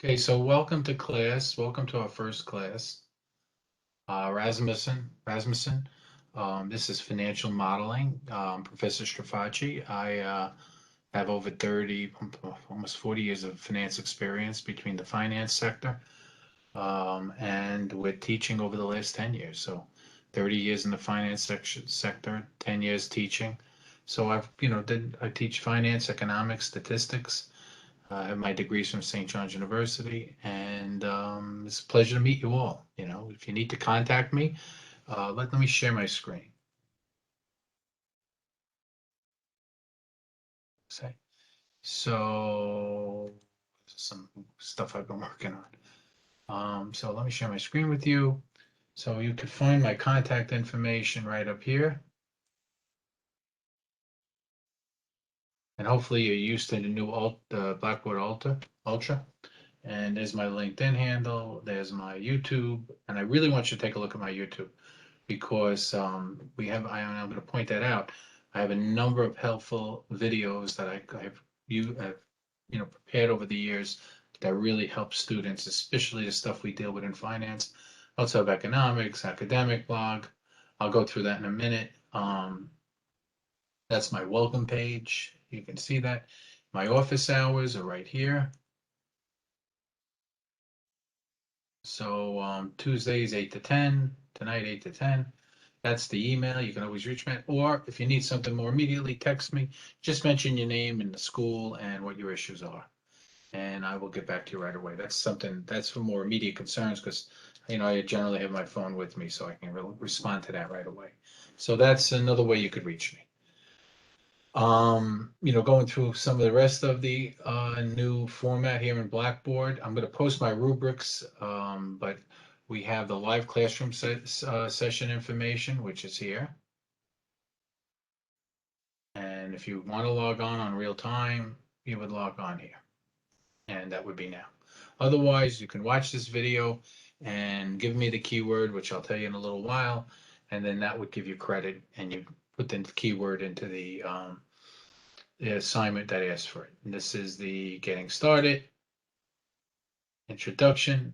Okay, so welcome to class. Welcome to our first class. Rasmussen. This is financial modeling. Professor Strafacci. I have over 30, almost 40 years of finance experience between the finance sector and with teaching over the last 10 years. So 30 years in the finance sector, 10 years teaching. So I teach finance, economics, statistics. I have my degrees from St. John's University, and it's a pleasure to meet you all. If you need to contact me, let me share my screen. Say, so some stuff I've been working on. So let me share my screen with you. So you can find my contact information right up here, and hopefully you're used to the new Blackboard Ultra. And there's my LinkedIn handle. There's my YouTube, and I really want you to take a look at my YouTube, because I'm going to point that out. I have a number of helpful videos that have prepared over the years that really help students, especially the stuff we deal with in finance. I also have economics, academic blog. I'll go through that in a minute. That's my welcome page. You can see that. My office hours are right here. So Tuesdays 8 to 10, tonight 8 to 10. That's the email. You can always reach me. Or if you need something more immediately, text me. Just mention your name and the school and what your issues are, and I will get back to you right away. That's for more immediate concerns, because I generally have my phone with me, so I can respond to that right away. So that's another way you could reach me. Going through some of the rest of the new format here in Blackboard. I'm going to post my rubrics, but we have the live classroom session information, which is here. And if you want to log on real time, you would log on here. And that would be now. Otherwise, you can watch this video and give me the keyword, which I'll tell you in a little while, and then that would give you credit, and you put the keyword into the assignment that asks for it. And this is the getting started, introduction,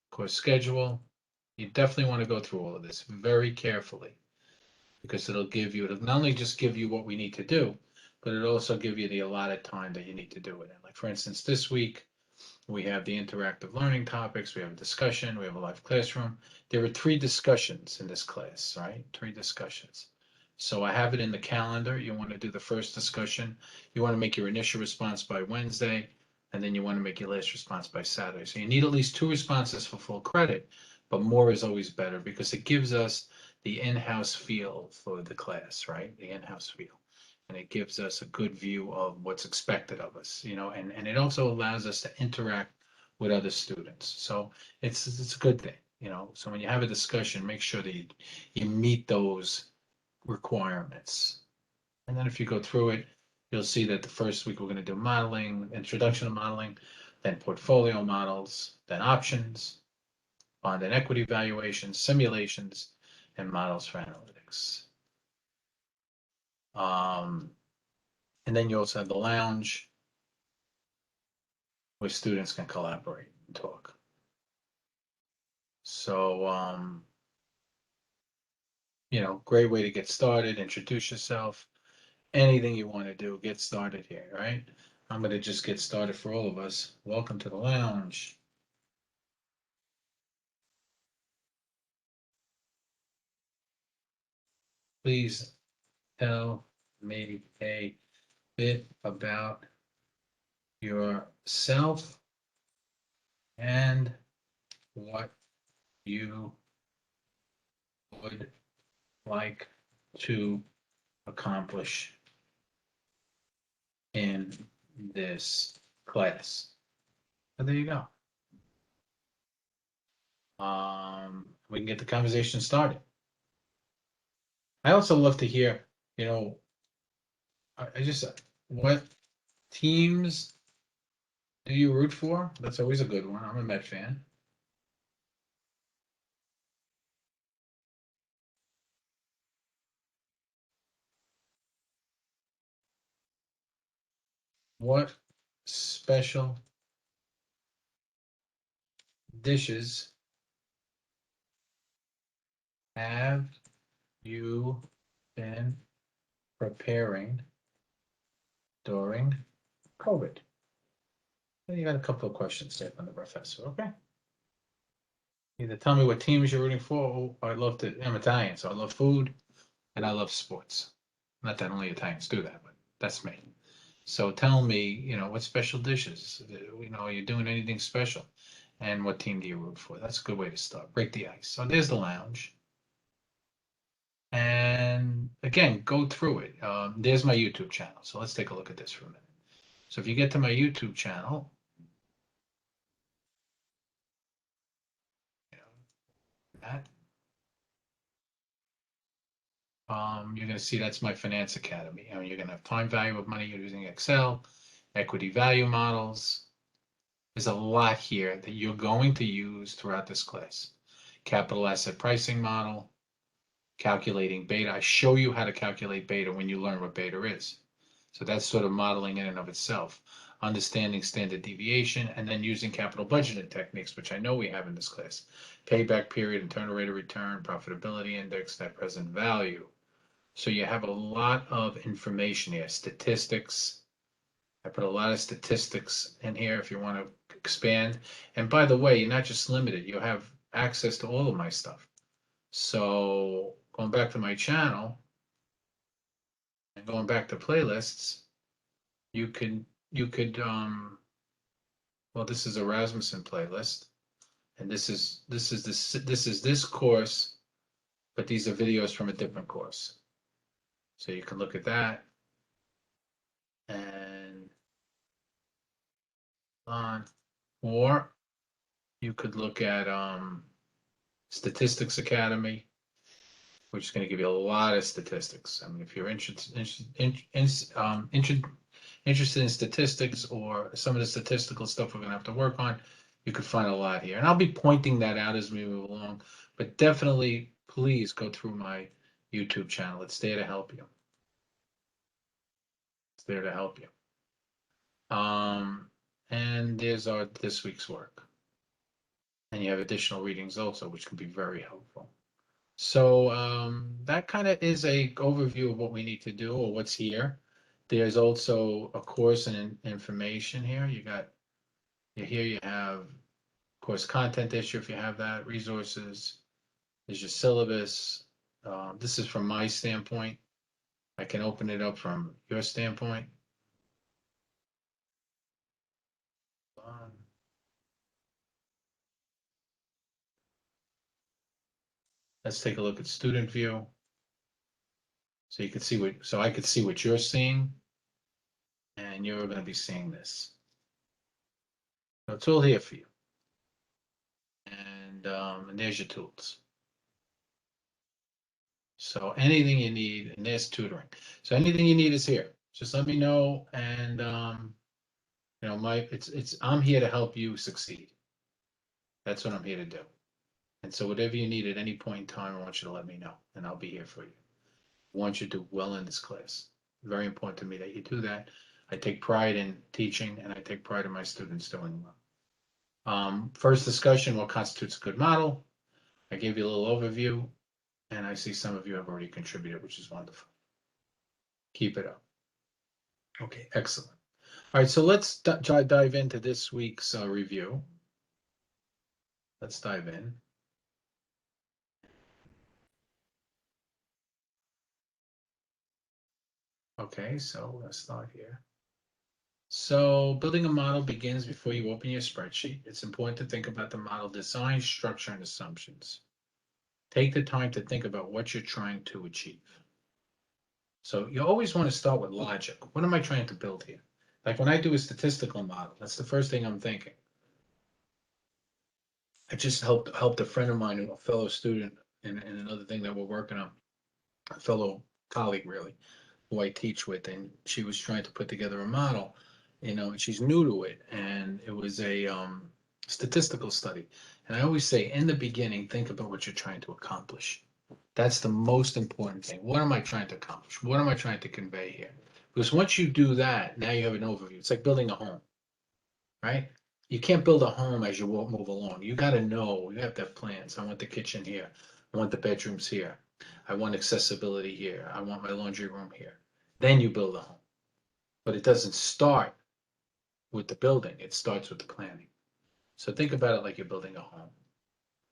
course schedule. You definitely want to go through all of this very carefully, because it'll not only just give you what we need to do, but it'll also give you the allotted time that you need to do it in. Like, for instance, this week we have the interactive learning topics, we have a discussion, we have a live classroom. There are 3 discussions in this class, right? 3 discussions. So I have it in the calendar. You want to do the first discussion. You want to make your initial response by Wednesday, and then you want to make your last response by Saturday. So you need at least 2 responses for full credit, but more is always better, because it gives us the in-house feel for the class, right? The in-house feel. And it gives us a good view of what's expected of us, and it also allows us to interact with other students. So it's a good thing. So when you have a discussion, make sure that you meet those requirements. And then if you go through it, you'll see that the first week we're going to do modeling, introduction to modeling, then portfolio models, then options, bond and equity valuations, simulations, and models for analytics. And then you also have the lounge, where students can collaborate and talk. So, great way to get started, introduce yourself, anything you want to do, get started here, right? I'm going to just get started for all of us. Welcome to the lounge. Please tell me a bit about yourself and what you would like to accomplish in this class. So there you go. We can get the conversation started. I also love to hear, what teams do you root for? That's always a good one. I'm a Met fan. What special dishes have you been preparing during COVID? And you got a couple of questions there from the professor, okay? Either tell me what teams you're rooting for. Oh, I love to, I'm Italian, so I love food and I love sports. Not that only Italians do that, but that's me. So tell me, what special dishes, are you doing anything special? And what team do you root for? That's a good way to start. Break the ice. So there's the lounge. And again, go through it. There's my YouTube channel. So let's take a look at this for a minute. So if you get to my YouTube channel, that, you're going to see that's my Finance Academy. You're going to have time value of money using Excel, equity value models. There's a lot here that you're going to use throughout this class. Capital asset pricing model, calculating beta. I show you how to calculate beta when you learn what beta is. So that's sort of modeling in and of itself. Understanding standard deviation, and then using capital budgeting techniques, which I know we have in this class. Payback period, internal rate of return, profitability index, net present value. So you have a lot of information here. Statistics. I put a lot of statistics in here if you want to expand. And by the way, you're not just limited. You have access to all of my stuff. So going back to my channel and going back to playlists, you could well, this is a Rasmussen playlist, and this is this course, but these are videos from a different course. So you can look at that and on, or you could look at Statistics Academy, which is going to give you a lot of statistics. I mean, if you're interested in statistics or some of the statistical stuff we're going to have to work on, you could find a lot here. And I'll be pointing that out as we move along, but definitely please go through my YouTube channel. It's there to help you. It's there to help you. And there's our this week's work. And you have additional readings also, which can be very helpful. So that kind of is a overview of what we need to do or what's here. There's also a course and information here. Here you have course content issue if you have that, resources, there's your syllabus. This is from my standpoint. I can open it up from your standpoint. Let's take a look at student view. So you can see so I could see what you're seeing, and you're going to be seeing this. So it's all here for you. And there's your tools. So anything you need, and there's tutoring. So anything you need is here. Just let me know, and I'm here to help you succeed. That's what I'm here to do. And so whatever you need at any point in time, I want you to let me know, and I'll be here for you. I want you to do well in this class. Very important to me that you do that. I take pride in teaching, and I take pride in my students doing well. First discussion, what constitutes a good model? I gave you a little overview, and I see some of you have already contributed, which is wonderful. Keep it up. Okay, excellent. All right, so let's dive into this week's review. Let's dive in. Okay, so let's start here. So building a model begins before you open your spreadsheet. It's important to think about the model design, structure, and assumptions. Take the time to think about what you're trying to achieve. So you always want to start with logic. What am I trying to build here? Like when I do a statistical model, that's the first thing I'm thinking. I just helped a friend of mine, a fellow student, in another thing that we're working on, a fellow colleague really, who I teach with, and she was trying to put together a model, and she's new to it, and it was a statistical study. And I always say, in the beginning, think about what you're trying to accomplish. That's the most important thing. What am I trying to accomplish? What am I trying to convey here? Because once you do that, now you have an overview. It's like building a home, right? You can't build a home as you move along. You got to know, you have to have plans. I want the kitchen here. I want the bedrooms here. I want accessibility here. I want my laundry room here. Then you build a home. But it doesn't start with the building. It starts with the planning. So think about it like you're building a home.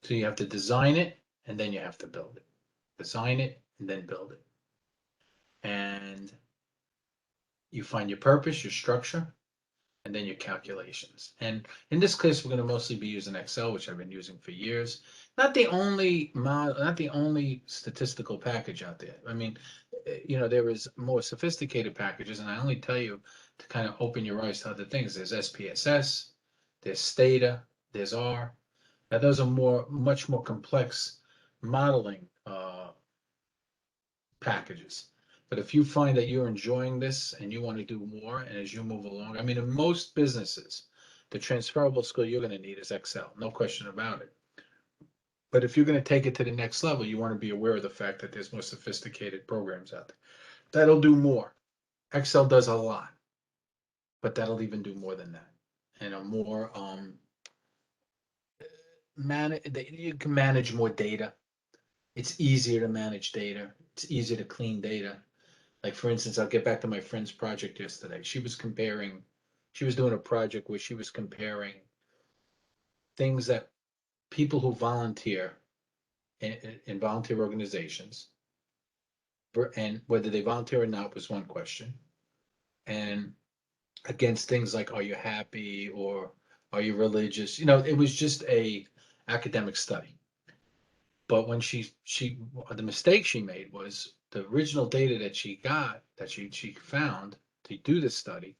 So you have to design it and then you have to build it. Design it and then build it. And you find your purpose, your structure, and then your calculations. And in this case, we're going to mostly be using Excel, which I've been using for years. Not the only statistical package out there. I mean, there is more sophisticated packages, and I only tell you to kind of open your eyes to other things. There's SPSS, there's Stata, there's R. Now those are much more complex modeling packages. But if you find that you're enjoying this and you want to do more, and as you move along, I mean, in most businesses, the transferable skill you're going to need is Excel, no question about it. But if you're going to take it to the next level, you want to be aware of the fact that there's more sophisticated programs out there. That'll do more. Excel does a lot, but that'll even do more than that. And a more you can manage more data. It's easier to manage data. It's easier to clean data. Like, for instance, I'll get back to my friend's project yesterday. She was doing a project where she was comparing things that people who volunteer in volunteer organizations, and whether they volunteer or not was one question, and against things like, are you happy or are you religious? It was just a academic study. But when the mistake she made was the original data that she got, that she found to do this study.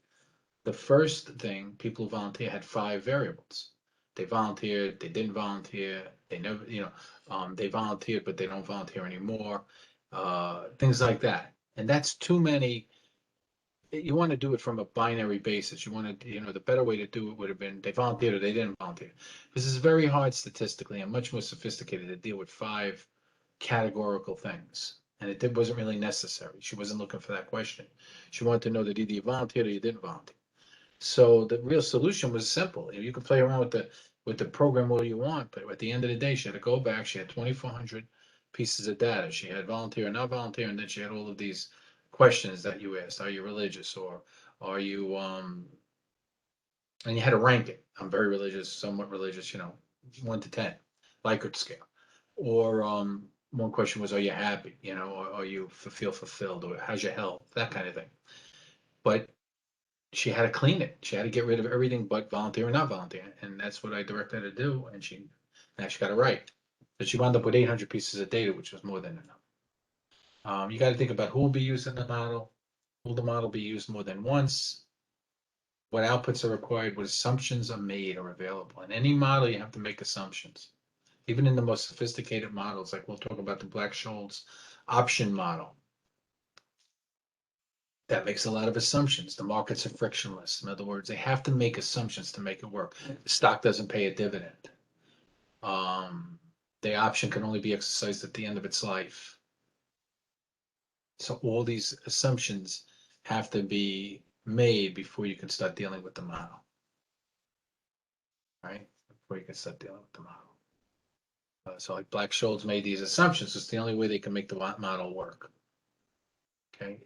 The first thing, people who volunteer had 5 variables. They volunteered, they didn't volunteer, they never, they volunteered, but they don't volunteer anymore, things like that. And that's too many. You want to do it from a binary basis. You want to, the better way to do it would have been they volunteered or they didn't volunteer. This is very hard statistically and much more sophisticated to deal with 5 categorical things. And it wasn't really necessary. She wasn't looking for that question. She wanted to know that either you volunteered or you didn't volunteer. So the real solution was simple. You can play around with the program all you want, but at the end of the day, she had to go back. She had 2,400 pieces of data. She had volunteer, not volunteer, and then she had all of these questions that you asked. Are you religious, or are you and you had to rank it. I'm very religious, somewhat religious, 1 to 10, Likert scale. Or one question was, are you happy? Or are you feel fulfilled, or how's your health? That kind of thing. But she had to clean it. She had to get rid of everything but volunteer and not volunteer. And that's what I directed her to do. And she got it right. But she wound up with 800 pieces of data, which was more than enough. You got to think about who will be using the model. Will the model be used more than once? What outputs are required? What assumptions are made or available? In any model, you have to make assumptions. Even in the most sophisticated models, like we'll talk about the Black-Scholes option model. That makes a lot of assumptions. The markets are frictionless. In other words, they have to make assumptions to make it work. The stock doesn't pay a dividend. The option can only be exercised at the end of its life. So all these assumptions have to be made before you can start dealing with the model, right? Before you can start dealing with the model. So like Black-Scholes made these assumptions. It's the only way they can make the model work. Okay.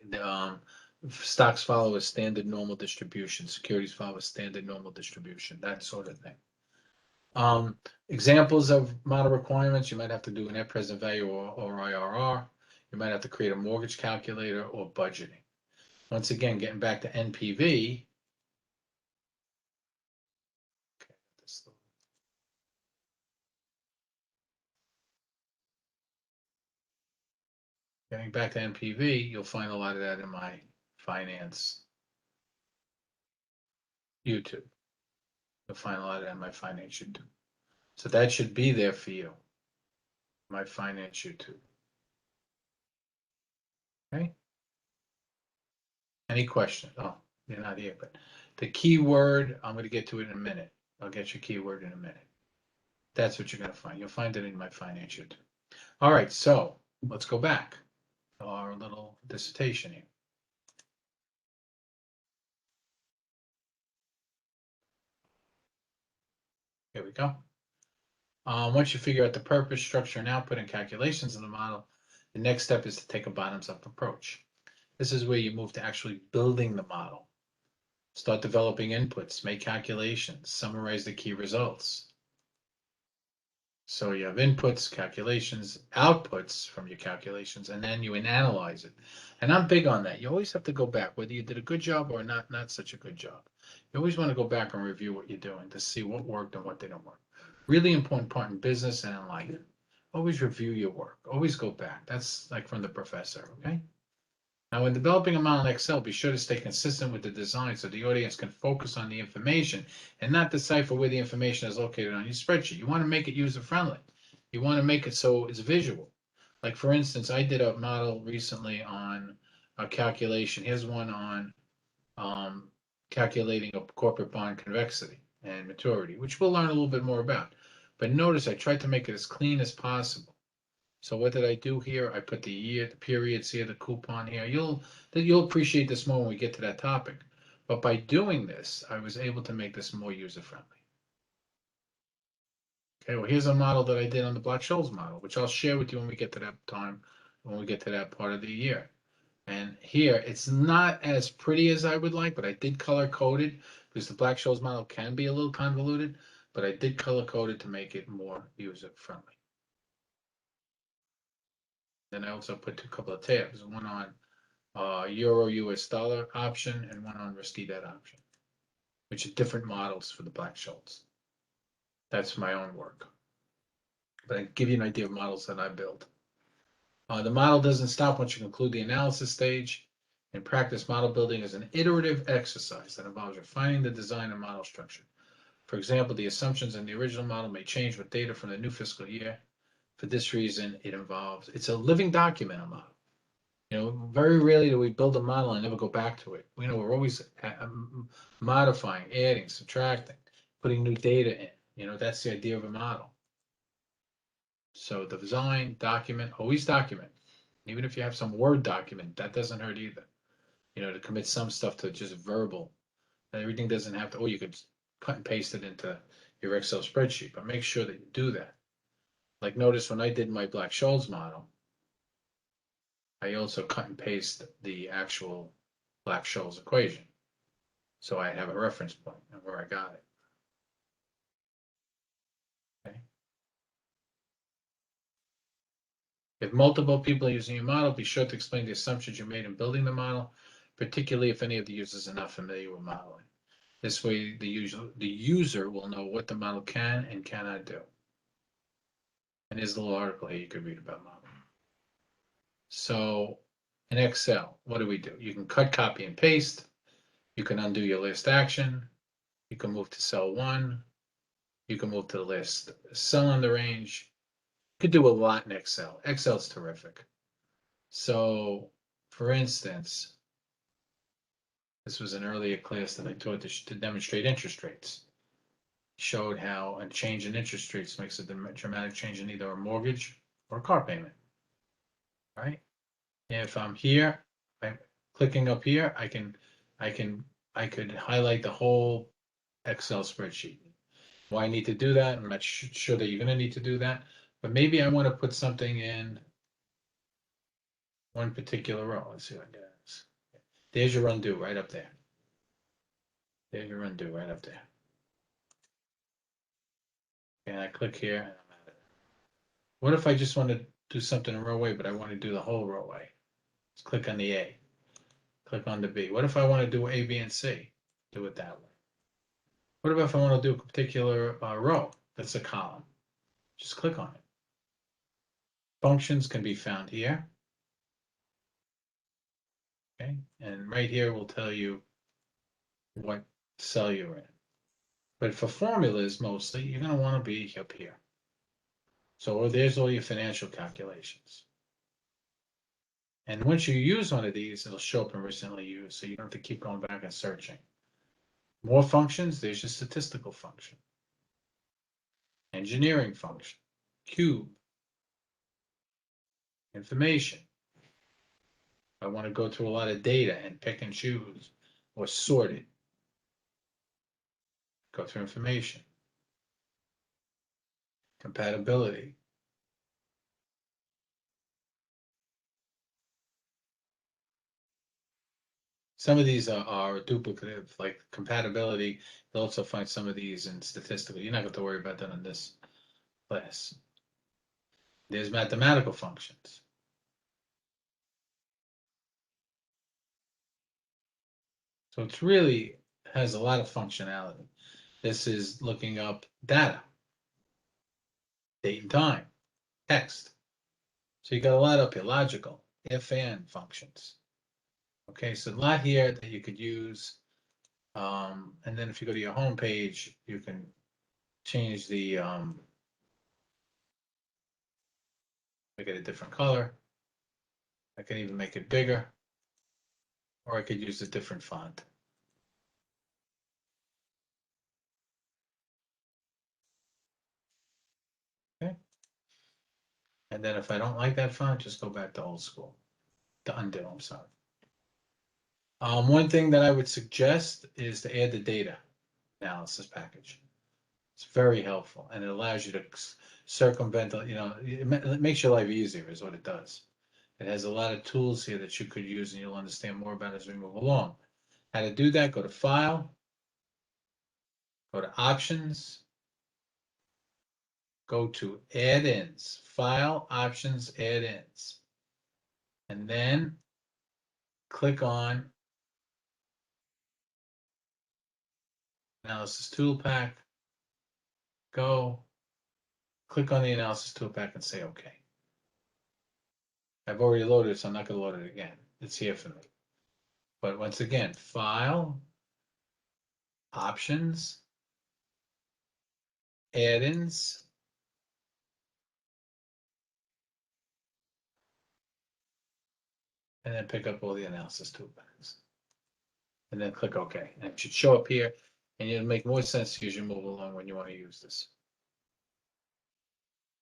Stocks follow a standard normal distribution. Securities follow a standard normal distribution. That sort of thing. Examples of model requirements: you might have to do a net present value or IRR. You might have to create a mortgage calculator or budgeting. Once again, getting back to NPV. Okay, getting back to NPV, you'll find a lot of that in my finance YouTube. You'll find a lot of that in my finance YouTube. So that should be there for you. My finance YouTube. Okay. Any questions? Oh, you're not here, but the keyword, I'm going to get to it in a minute. I'll get your keyword in a minute. That's what you're going to find. You'll find it in my finance YouTube. All right, so let's go back to our little dissertation here. Here we go. Once you figure out the purpose, structure, and output and calculations of the model, the next step is to take a bottoms-up approach. This is where you move to actually building the model. Start developing inputs, make calculations, summarize the key results. So you have inputs, calculations, outputs from your calculations, and then you analyze it. And I'm big on that. You always have to go back, whether you did a good job or not such a good job. You always want to go back and review what you're doing to see what worked and what didn't work. Really important part in business and in life. Always review your work. Always go back. That's like from the professor, okay? Now, when developing a model in Excel, be sure to stay consistent with the design so the audience can focus on the information and not decipher where the information is located on your spreadsheet. You want to make it user-friendly. You want to make it so it's visual. Like, for instance, I did a model recently on a calculation. Here's one on calculating a corporate bond convexity and maturity, which we'll learn a little bit more about. But notice I tried to make it as clean as possible. So what did I do here? I put the year, the periods here, the coupon here. You'll appreciate this more when we get to that topic. But by doing this, I was able to make this more user-friendly. Okay, well, here's a model that I did on the Black-Scholes model, which I'll share with you when we get to that time, when we get to that part of the year. And here, it's not as pretty as I would like, but I did color code it because the Black-Scholes model can be a little convoluted, but I did color code it to make it more user-friendly. Then I also put a couple of tabs, one on Euro US dollar option and one on risky debt option, which are different models for the Black-Scholes. That's my own work. But I give you an idea of models that I built. The model doesn't stop once you conclude the analysis stage. In practice, model building is an iterative exercise that involves refining the design and model structure. For example, the assumptions in the original model may change with data from the new fiscal year. For this reason, it's a living document, a model. Very rarely do we build a model and never go back to it. We're always modifying, adding, subtracting, putting new data in. That's the idea of a model. So the design, document, always document. Even if you have some Word document, that doesn't hurt either. To commit some stuff to just verbal. Everything doesn't have to, you could cut and paste it into your Excel spreadsheet, but make sure that you do that. Like notice when I did my Black-Scholes model, I also cut and paste the actual Black-Scholes equation. So I have a reference point of where I got it. Okay. If multiple people are using your model, be sure to explain the assumptions you made in building the model, particularly if any of the users are not familiar with modeling. This way, the user will know what the model can and cannot do. And there's a little article here you could read about modeling. So in Excel, what do? You can cut, copy, and paste. You can undo your last action. You can move to cell 1. You can move to the last cell in the range. You could do a lot in Excel. Excel's terrific. So, for instance, this was an earlier class that I taught to demonstrate interest rates. Showed how a change in interest rates makes a dramatic change in either a mortgage or a car payment, right? If I'm here, I'm clicking up here, I could highlight the whole Excel spreadsheet. Why I need to do that? I'm not sure that you're going to need to do that, but maybe I want to put something in one particular row. Let's see what I got. There's your undo right up there. There's your undo right up there. And I click here and I'm at it. What if I just want to do something in row A, but I want to do the whole row A? Let's click on the A. Click on the B. What if I want to do A, B, and C? Do it that way. What about if I want to do a particular row? That's a column. Just click on it. Functions can be found here. Okay, and right here will tell you what cell you're in. But for formulas, mostly, you're going to want to be up here. So there's all your financial calculations. And once you use one of these, it'll show up in recently used, so you don't have to keep going back and searching. More functions, there's your statistical function. Engineering function, cube, information. I want to go through a lot of data and pick and choose or sort it. Go through information. Compatibility. Some of these are duplicative, like compatibility. You'll also find some of these in statistical. You're not going to worry about that in this class. There's mathematical functions. So it's really has a lot of functionality. This is looking up data, date and time, text. So you got a lot up here, logical, if and functions. Okay, so a lot here that you could use. And then if you go to your home page, you can change the, make it a different color. I can even make it bigger, or I could use a different font. Okay. And then if I don't like that font, just go back to old school, to undo, I'm sorry. One thing that I would suggest is to add the data analysis package. It's very helpful, and it allows you to circumvent, it makes your life easier is what it does. It has a lot of tools here that you could use, and you'll understand more about as we move along. How to do that, go to File, go to Options, go to Add-ins, File, Options, Add-ins, and then click on Analysis Tool Pack, go, click on the Analysis Tool Pack and say OK. I've already loaded it, so I'm not going to load it again. It's here for me. But once again, File, Options, Add-ins, and then pick up all the analysis toolpacks. And then click OK. And it should show up here, and it'll make more sense as you move along when you want to use this.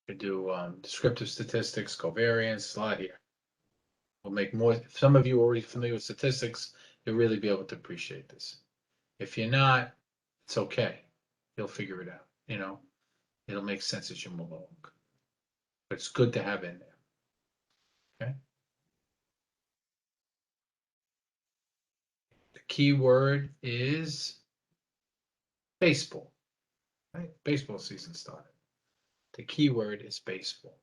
You do descriptive statistics, covariance, a lot here. Will make more. If some of you are already familiar with statistics, you'll really be able to appreciate this. If you're not, it's okay. You'll figure it out. It'll make sense as you move along. But it's good to have in there. Okay. The key word is baseball. Right? Baseball season started. The key word is baseball.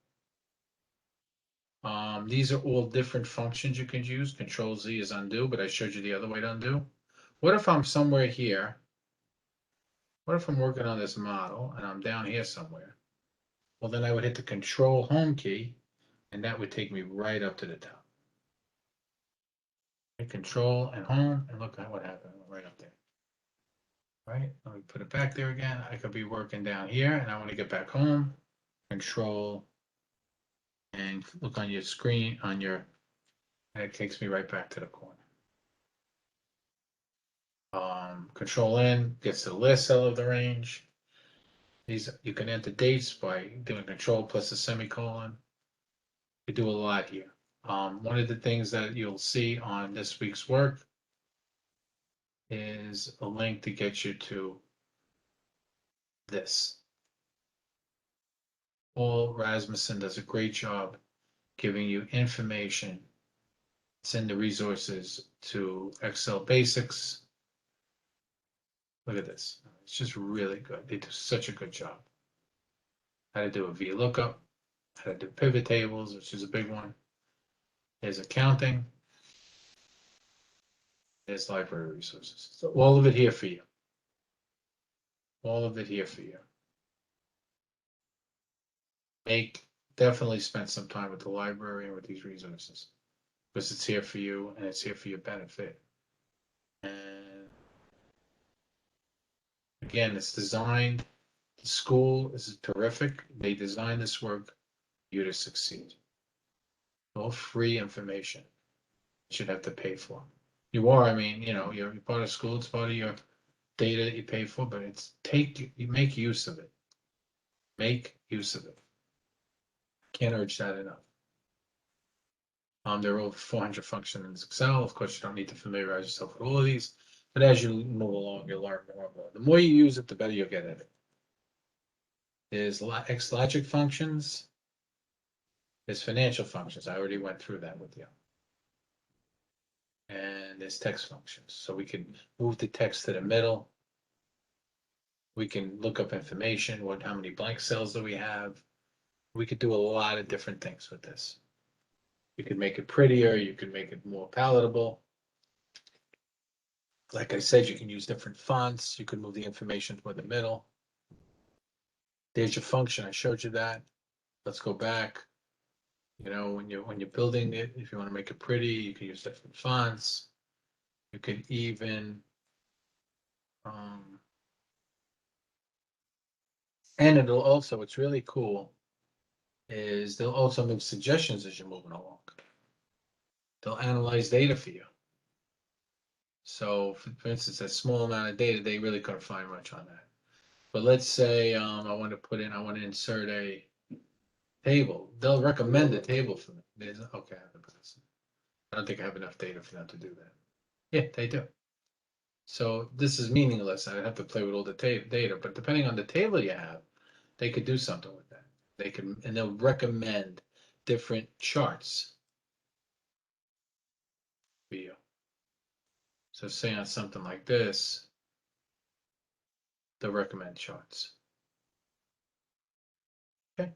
These are all different functions you can use. Control Z is undo, but I showed you the other way to undo. What if I'm somewhere here? What if I'm working on this model and I'm down here somewhere? Well, then I would hit the Control Home key, and that would take me right up to the top. Hit Control and Home, and look at what happened right up there. Right? Let me put it back there again. I could be working down here, and I want to get back home. Control, and look on your screen, and it takes me right back to the corner. Control N gets to the last cell of the range. These you can enter dates by doing Control plus a semicolon. You do a lot here. One of the things that you'll see on this week's work is a link to get you to this. Paul Rasmussen does a great job giving you information. Send the resources to Excel Basics. Look at this. It's just really good. They do such a good job. How to do a VLOOKUP, how to do pivot tables, which is a big one. There's accounting. There's library resources. So all of it here for you. All of it here for you. Definitely spend some time with the library and with these resources, because it's here for you and it's here for your benefit. And again, it's designed, the school is terrific. They designed this work for you to succeed. All free information. You should have to pay for. You are, you're part of school, it's part of your data that you pay for, but you make use of it. Make use of it. Can't urge that enough. There are over 400 functions in Excel. Of course, you don't need to familiarize yourself with all of these, but as you move along, you'll learn more and more. The more you use it, the better you'll get at it. There's X logic functions. There's financial functions. I already went through that with you. And there's text functions. So we can move the text to the middle. We can look up information. How many blank cells do we have? We could do a lot of different things with this. You could make it prettier. You could make it more palatable. Like I said, you can use different fonts. You can move the information toward the middle. There's your function. I showed you that. Let's go back. You know, when you're building it, if you want to make it pretty, you can use different fonts. You can even and it'll also, what's really cool is they'll also make suggestions as you're moving along. They'll analyze data for you. So for instance, that small amount of data, they really couldn't find much on that. But let's say I want to insert a table. They'll recommend a table for me. Okay, I don't think I have enough data for them to do that. Yeah, they do. So this is meaningless. I'd have to play with all the data, but depending on the table you have, they could do something with that. They can, and they'll recommend different charts for you. So say on something like this, they'll recommend charts. Okay.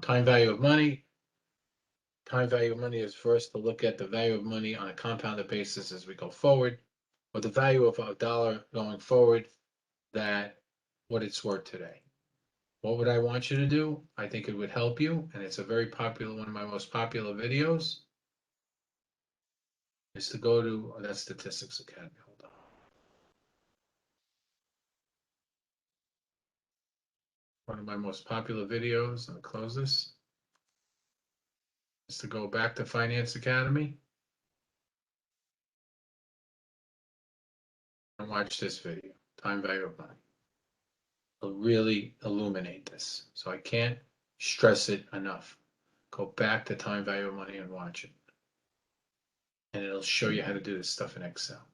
Time value of money. Time value of money is for us to look at the value of money on a compounded basis as we go forward, or the value of a dollar going forward, that what it's worth today. What would I want you to do? I think it would help you, and it's a very popular, one of my most popular videos, is to go to that Statistics Academy. Hold on. One of my most popular videos, I'm gonna close this, is to go back to Finance Academy and watch this video, Time Value of Money. It'll really illuminate this. So I can't stress it enough. Go back to Time Value of Money and watch it. And it'll show you how to do this stuff in Excel.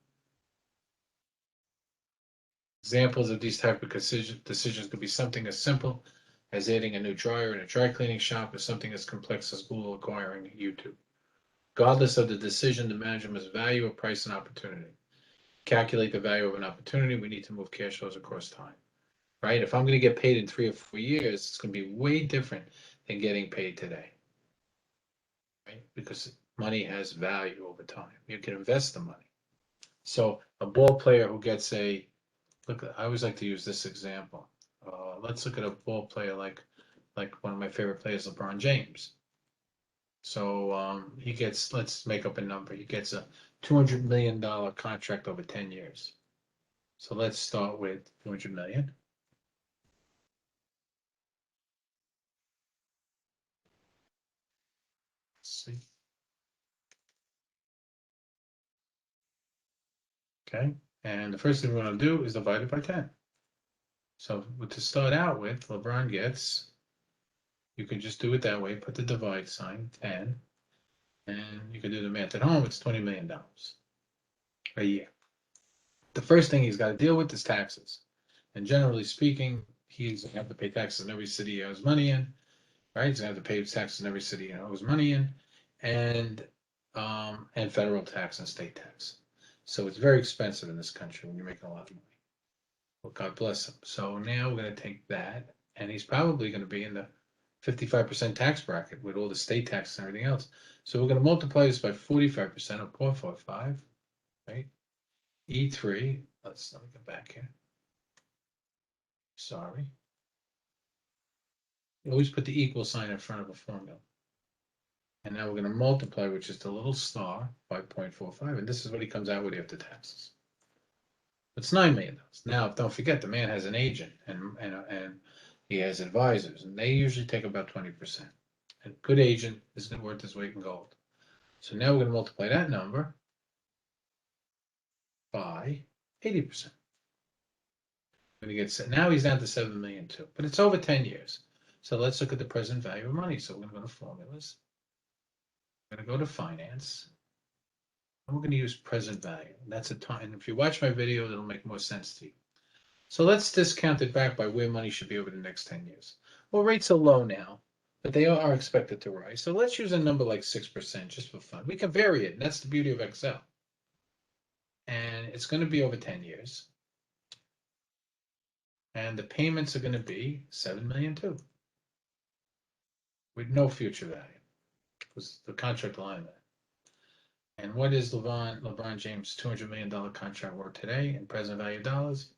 Examples of these type of decisions could be something as simple as adding a new dryer in a dry cleaning shop, or something as complex as Google acquiring YouTube. Regardless of the decision, the manager must value a price and opportunity. Calculate the value of an opportunity. We need to move cash flows across time, right? If I'm going to get paid in 3 or 4 years, it's going to be way different than getting paid today, right? Because money has value over time. You can invest the money. So a ball player who gets look, I always like to use this example. Let's look at a ball player like one of my favorite players, LeBron James. So he gets, let's make up a number. He gets a $200 million contract over 10 years. So let's start with 200 million. Let's see. Okay. And the first thing we're going to do is divide it by 10. So to start out with, LeBron gets, you can just do it that way, put the divide sign, 10, and you can do the math at home. It's $20 million a year. The first thing he's got to deal with is taxes. And generally speaking, he's going to have to pay taxes in every city he owes money in, right? He's going to have to pay taxes in every city he owes money in, and federal tax and state tax. So it's very expensive in this country when you're making a lot of money. Well, God bless him. So now we're going to take that, and he's probably going to be in the 55% tax bracket with all the state taxes and everything else. So we're going to multiply this by 45% of 0.45, right? E3, let me go back here. Sorry. You always put the equal sign in front of a formula. And now we're going to multiply, which is the little star, by 0.45, and this is what he comes out with after taxes. It's $9 million. Now, don't forget, the man has an agent, and he has advisors, and they usually take about 20%. A good agent is worth his weight in gold. So now we're going to multiply that number by 80%. We're going to get, now he's down to 7 million too, but it's over 10 years. So let's look at the present value of money. So we're going to go to formulas. We're going to go to finance. And we're going to use present value. And that's a time. And if you watch my video, it'll make more sense to you. So let's discount it back by where money should be over the next 10 years. Well, rates are low now, but they are expected to rise. So let's use a number like 6% just for fun. We can vary it. And that's the beauty of Excel. And it's going to be over 10 years. And the payments are going to be 7 million too, with no future value, because the contract alignment. And what is LeBron James' $200 million contract worth today in present value dollars?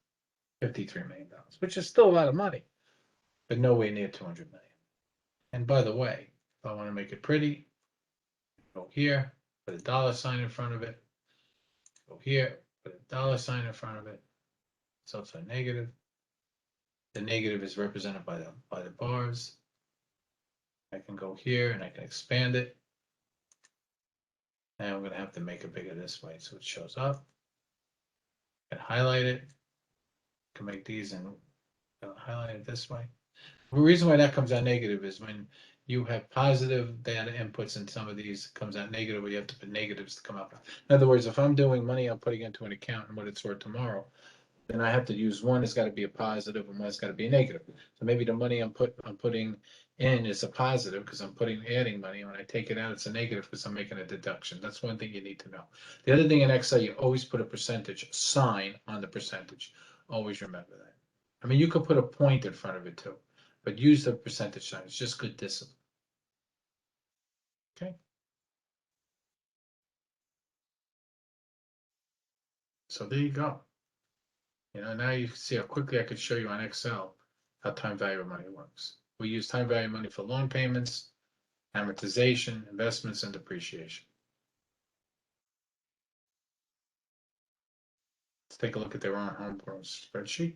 $53 million, which is still a lot of money, but nowhere near 200 million. And by the way, if I want to make it pretty, go here, put a dollar sign in front of it, go here, put a dollar sign in front of it. It's also a negative. The negative is represented by the bars. I can go here and I can expand it. And I'm going to have to make it bigger this way so it shows up. I can highlight it. I can make these and highlight it this way. The reason why that comes out negative is when you have positive data inputs in some of these, it comes out negative, where you have to put negatives to come up. In other words, if I'm doing money I'm putting into an account and what it's worth tomorrow, then I have to use one has got to be a positive and one's got to be a negative. So maybe the money I'm putting in is a positive because I'm adding money. When I take it out, it's a negative because I'm making a deduction. That's one thing you need to know. The other thing in Excel, you always put a percentage sign on the percentage. Always remember that. I mean, you could put a point in front of it too, but use the percentage sign. It's just good discipline. Okay. So there you go. Now you can see how quickly I could show you on Excel how time value of money works. We use time value of money for loan payments, amortization, investments, and depreciation. Let's take a look at their own homegrown spreadsheet.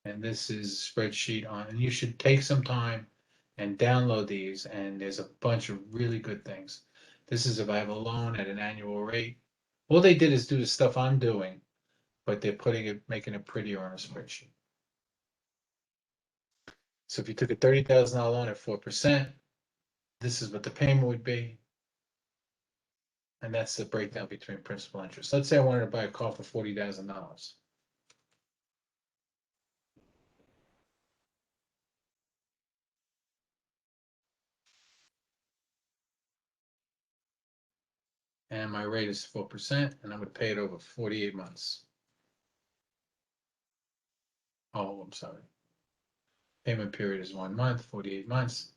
And this is spreadsheet on, and you should take some time and download these, and there's a bunch of really good things. This is if I have a loan at an annual rate. All they did is do the stuff I'm doing, but they're making it prettier on a spreadsheet. So if you took a $30,000 loan at 4%, this is what the payment would be. And that's the breakdown between principal and interest. Let's say I wanted to buy a car for $40,000. And my rate is 4%, and I would pay it over 48 months. Oh, I'm sorry. Payment period is 1 month, 48 months,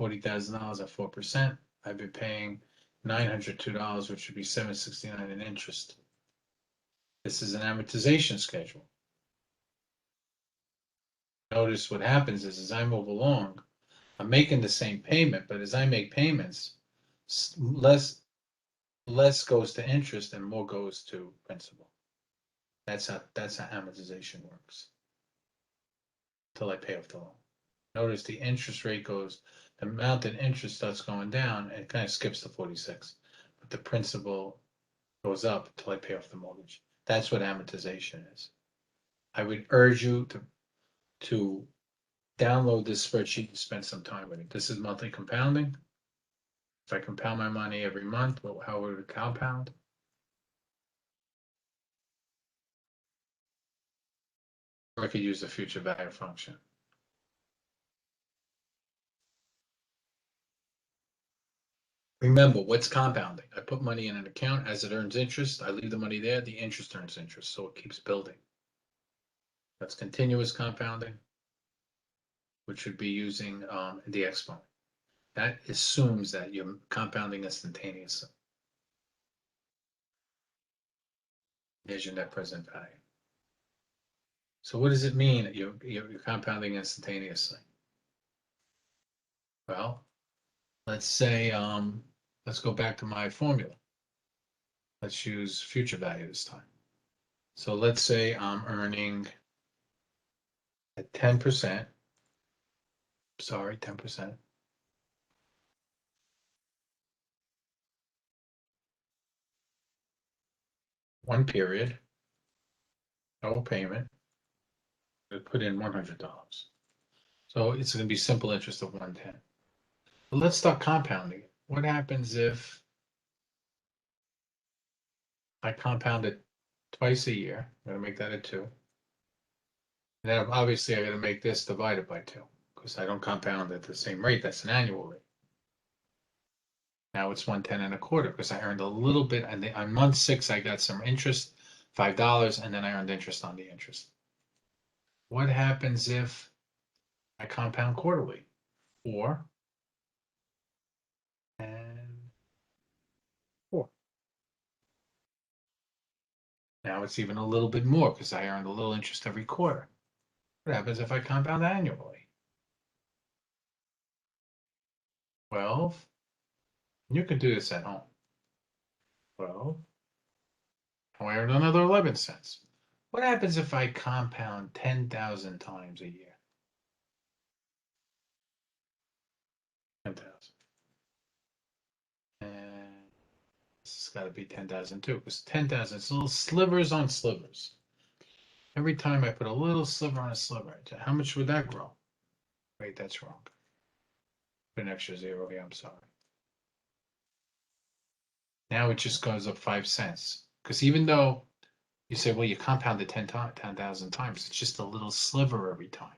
$40,000 at 4%. I've been paying $902, which would be $769 in interest. This is an amortization schedule. Notice what happens is as I move along, I'm making the same payment, but as I make payments, less goes to interest and more goes to principal. That's how amortization works until I pay off the loan. Notice the interest rate goes, the amount in interest starts going down, and it kind of skips to 46, but the principal goes up until I pay off the mortgage. That's what amortization is. I would urge you to download this spreadsheet and spend some time with it. This is monthly compounding. If I compound my money every month, how would it compound? Or I could use the future value function. Remember, what's compounding? I put money in an account. As it earns interest, I leave the money there. The interest earns interest, so it keeps building. That's continuous compounding, which would be using the exponent. That assumes that you're compounding instantaneously. There's your net present value. So what does it mean that you're compounding instantaneously? Well, let's say, let's go back to my formula. Let's use future value this time. So let's say I'm earning at 10%. Sorry, 10%. One period, no payment. I put in $100. So it's going to be simple interest of 110. But let's start compounding it. what happens if I compound it twice a year? I'm gonna make that a 2. And then obviously I gotta make this divided by 2, because I don't compound at the same rate. That's an annual rate. Now it's 110.25 because I earned a little bit, and on month 6 I got some interest, $5, and then I earned interest on the interest. What happens if I compound quarterly? 4 and 4. Now it's even a little bit more because I earned a little interest every quarter. What happens if I compound annually? 12. You can do this at home. 12. And I earned another 11 cents. What happens if I compound 10,000 times a year? 10,000. And this has got to be 10,000 too, because 10,000 is little slivers on slivers. Every time I put a little sliver on a sliver, how much would that grow? Wait, that's wrong. Put an extra 0 here, I'm sorry. Now it just goes up 5 cents. Because even though you say, well, you compounded 10,000 times, it's just a little sliver every time.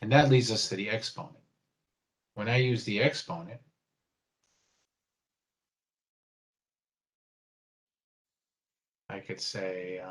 And that leads us to the exponent. When I use the exponent, I could say,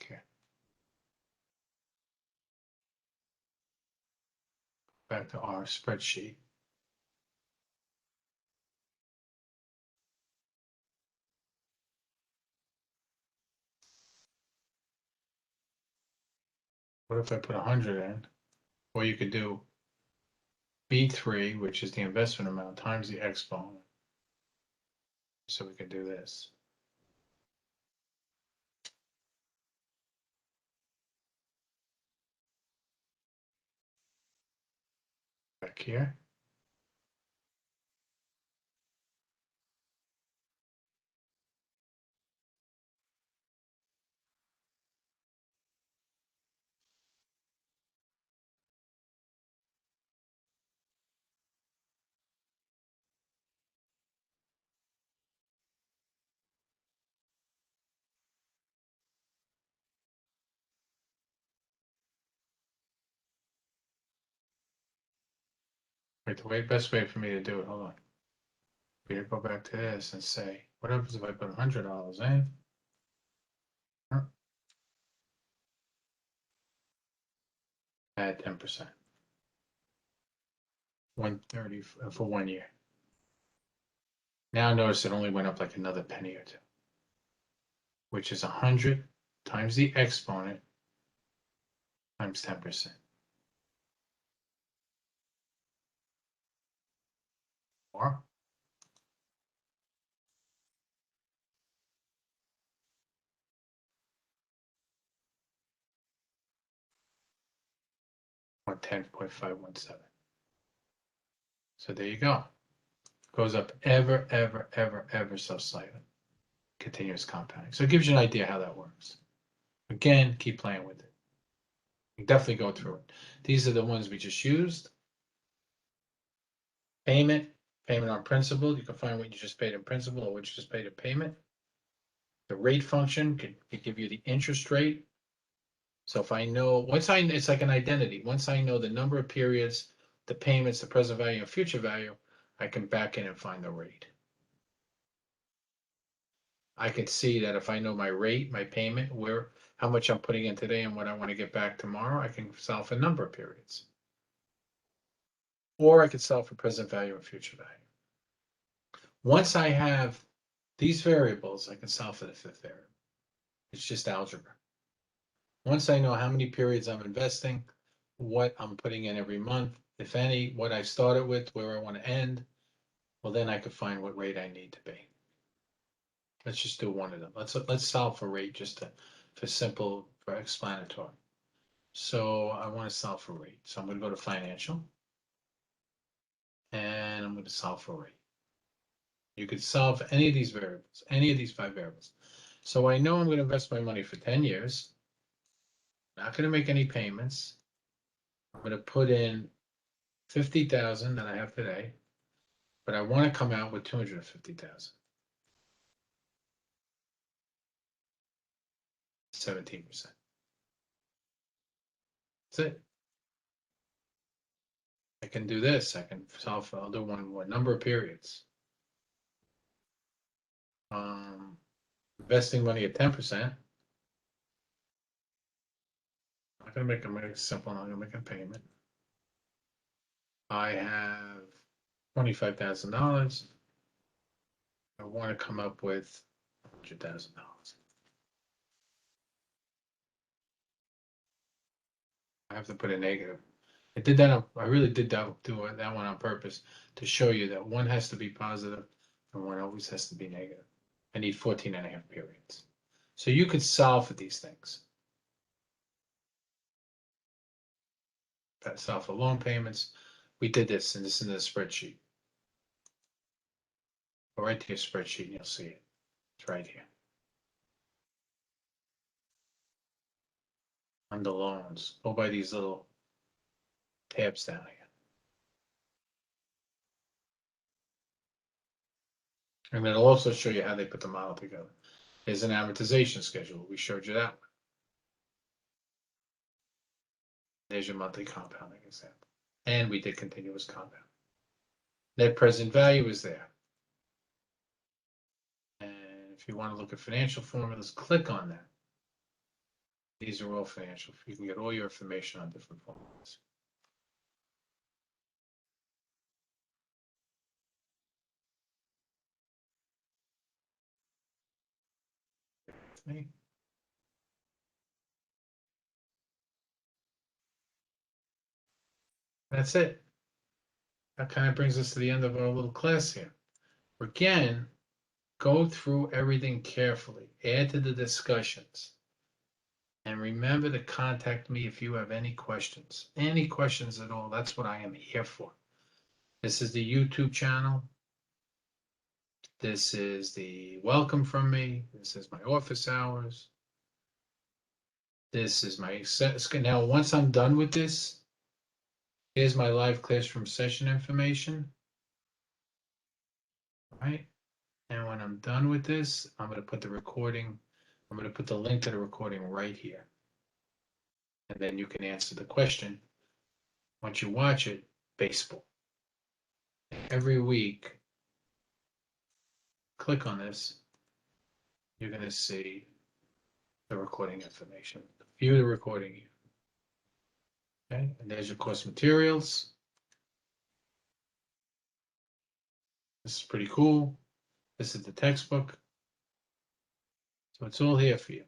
okay, back to our spreadsheet. What if I put 100 in? Or you could do B3, which is the investment amount, times the exponent. So we could do this. Back here. Wait, the best way for me to do it, hold on. We go back to this and say, what happens if I put $100 in? Add 10%. 130 for 1 year. Now notice it only went up like another penny or two, which is 100 times the exponent times 10%. Or 110.517. So there you go. Goes up ever so slightly. Continuous compounding. So it gives you an idea how that works. Again, keep playing with it. You definitely go through it. These are the ones we just used. Payment on principal. You can find what you just paid in principal or what you just paid in payment. The rate function could give you the interest rate. So if I know, it's like an identity. Once I know the number of periods, the payments, the present value, and future value, I can back in and find the rate. I could see that if I know my rate, my payment, how much I'm putting in today and what I want to get back tomorrow, I can solve for number of periods. Or I could solve for present value and future value. Once I have these variables, I can solve for the fifth variable. It's just algebra. Once I know how many periods I'm investing, what I'm putting in every month, if any, what I started with, where I want to end, well, then I could find what rate I need to be. Let's just do one of them. Let's solve for rate just to for explanatory. So I want to solve for rate. So I'm going to go to financial and I'm going to solve for rate. You could solve any of these variables, any of these 5 variables. So I know I'm going to invest my money for 10 years. Not going to make any payments. I'm going to put in 50,000 that I have today, but I want to come out with 250,000. 17%. That's it. I can do this. I can solve. I'll do one more number of periods. Investing money at 10%. I'm gonna make it simple. I'm gonna make a payment. I have $25,000. I want to come up with $100,000. I have to put a negative. I did that. I really did that one on purpose to show you that one has to be positive and one always has to be negative. I need 14 and a half periods. So you could solve for these things. Solve for loan payments. We did this, and this is in the spreadsheet. Go right to your spreadsheet and you'll see it. It's right here. Under loans. Go by these little tabs down here. And it'll also show you how they put the model together. There's an amortization schedule. We showed you that one. There's your monthly compounding example. And we did continuous compound. Net present value is there. And if you want to look at financial formulas, click on that. These are all financial. You can get all your information on different formulas. That's it. That kind of brings us to the end of our little class here. Again, go through everything carefully, add to the discussions, and remember to contact me if you have any questions at all. That's what I am here for. This is the YouTube channel. This is the welcome from me. This is my office hours. This is my now once I'm done with this, here's my live classroom session information. All right. And when I'm done with this, I'm going to put the recording, I'm going to put the link to the recording right here. And then you can answer the question. Once you watch it, baseball. Every week, click on this. You're going to see the recording information. View the recording here. Okay, and there's your course materials. This is pretty cool. This is the textbook. So it's all here for you.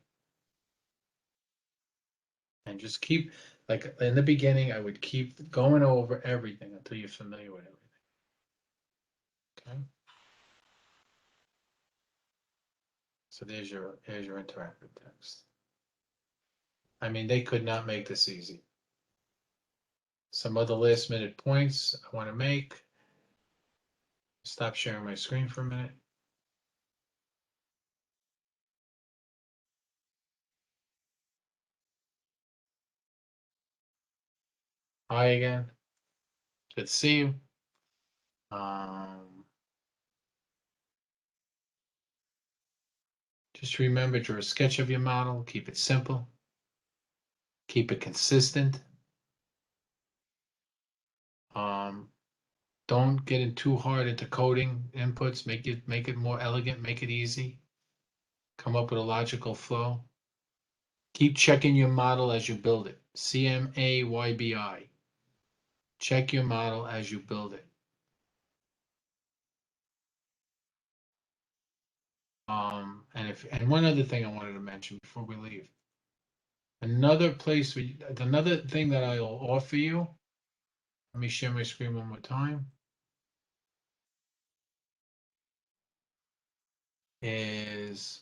And just keep, like in the beginning, I would keep going over everything until you're familiar with everything. Okay. So there's your interactive text. I mean, they could not make this easy. Some other last minute points I want to make. Stop sharing my screen for a minute. Hi again. Good to see you. Just remember, draw a sketch of your model. Keep it simple. Keep it consistent. Don't get in too hard into coding inputs. Make it more elegant. Make it easy. Come up with a logical flow. Keep checking your model as you build it. CMAYBI. Check your model as you build it. And one other thing I wanted to mention before we leave. Another thing that I'll offer you. Let me share my screen one more time. Is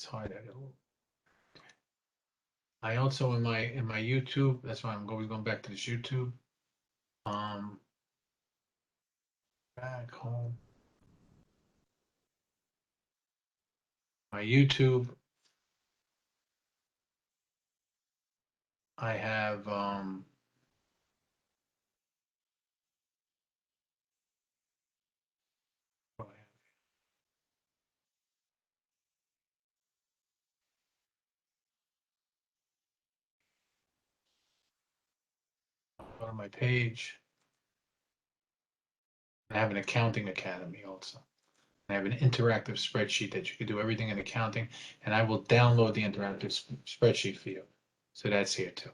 hide that a little. I also in my YouTube, that's why I'm always going back to this YouTube. Back home. My YouTube. I have go to my page. I have an accounting academy also. I have an interactive spreadsheet that you can do everything in accounting, and I will download the interactive spreadsheet for you. So that's here too.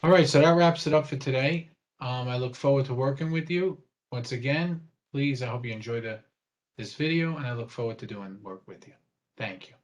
All right, so that wraps it up for today. I look forward to working with you. Once again, please, I hope you enjoy this video, and I look forward to doing work with you. Thank you.